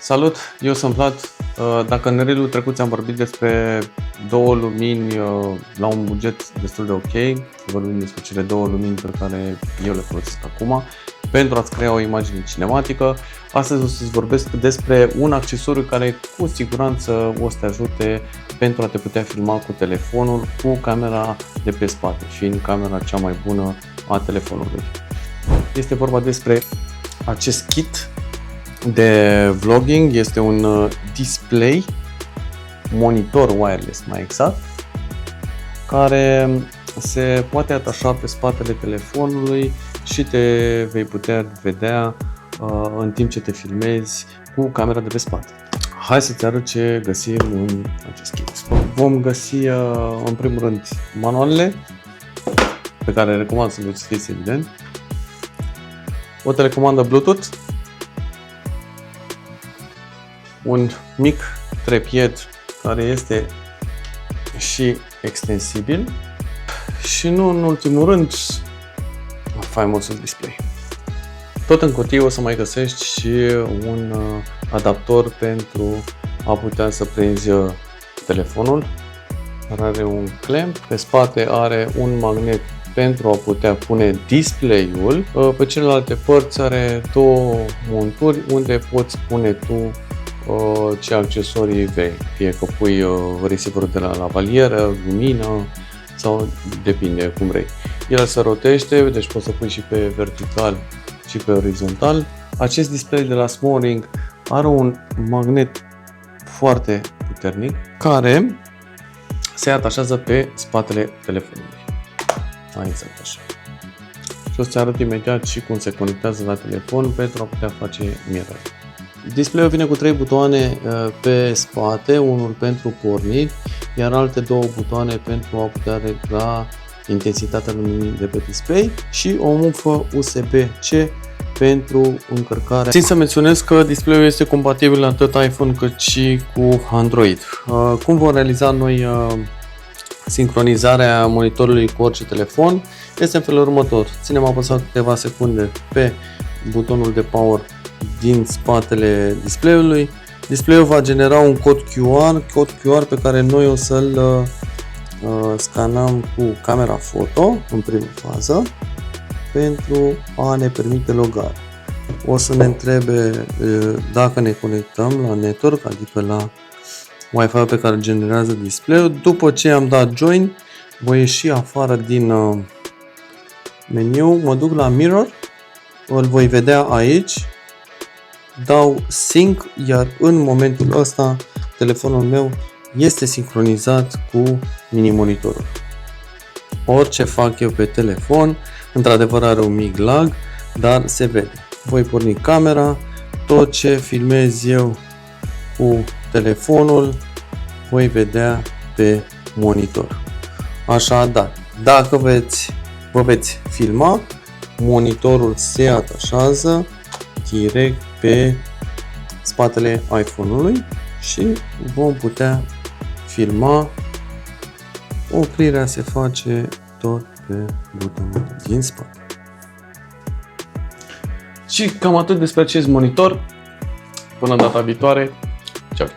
Salut, eu sunt Vlad. Dacă în reel-ul trecut ți-am vorbit despre două lumini la un buget destul de ok, vorbim despre cele două lumini pe care eu le folosesc acum pentru a-ți crea o imagine cinematică. Astăzi o să-ți vorbesc despre un accesoriu care cu siguranță o să te ajute pentru a te putea filma cu telefonul, cu camera de pe spate, fiind camera cea mai bună a telefonului. Este vorba despre acest kit de vlogging. Este un display, monitor wireless mai exact, care se poate atașa pe spatele telefonului și te vei putea vedea în timp ce te filmezi cu camera de pe spate. Hai să-ți arăt ce găsim în acest kit. Vom găsi în primul rând manualele, pe care recomand să le citiți evident, o telecomandă Bluetooth, un mic trepied care este și extensibil și nu în ultimul rând faimosul display. Tot în cutie o să mai găsești și un adaptor pentru a putea să prinzi telefonul. Are un clamp, pe spate are un magnet pentru a putea pune display-ul. Pe celelalte părți are două monturi unde poți pune tu ce accesorii vrei, fie că pui receiverul de la lavalieră, lumină sau depinde cum vrei. El se rotește, deci poți să pui și pe vertical și pe orizontal. Acest display de la SmallRig are un magnet foarte puternic care se atașează pe spatele telefonului. Exact așa. Și o să-ți arăt imediat și cum se conectează la telefon pentru a putea face mirror. Display-ul vine cu 3 butoane pe spate, unul pentru pornit, iar alte două butoane pentru a putea regla intensitatea luminii de pe display și o mufă USB-C pentru încărcare. Țin să menționez că display-ul este compatibil atât iPhone cât și cu Android. Cum vom realiza noi sincronizarea monitorului cu orice telefon? Este în felul următor. Ținem apăsat câteva secunde pe butonul de power din spatele display-ului. Display-ul va genera un cod QR pe care noi o să-l scanăm cu camera foto în prima fază pentru a ne permite logare. O să ne întrebe dacă ne conectăm la network, adică la Wi-Fi pe care generează display-ul. După ce am dat join, voi ieși afară din meniu, mă duc la mirror, îl voi vedea aici, dau sync, iar în momentul ăsta telefonul meu este sincronizat cu mini-monitorul. Orice fac eu pe telefon, într-adevăr are un mic lag, dar se vede. Voi porni camera, tot ce filmez eu cu telefonul voi vedea pe monitor. Așadar, dacă vă veți filma, monitorul se atașează direct pe spatele iPhone-ului și vom putea filma. Oprirea se face tot pe butonul din spate. Și cam atât despre acest monitor. Până data viitoare, ceau!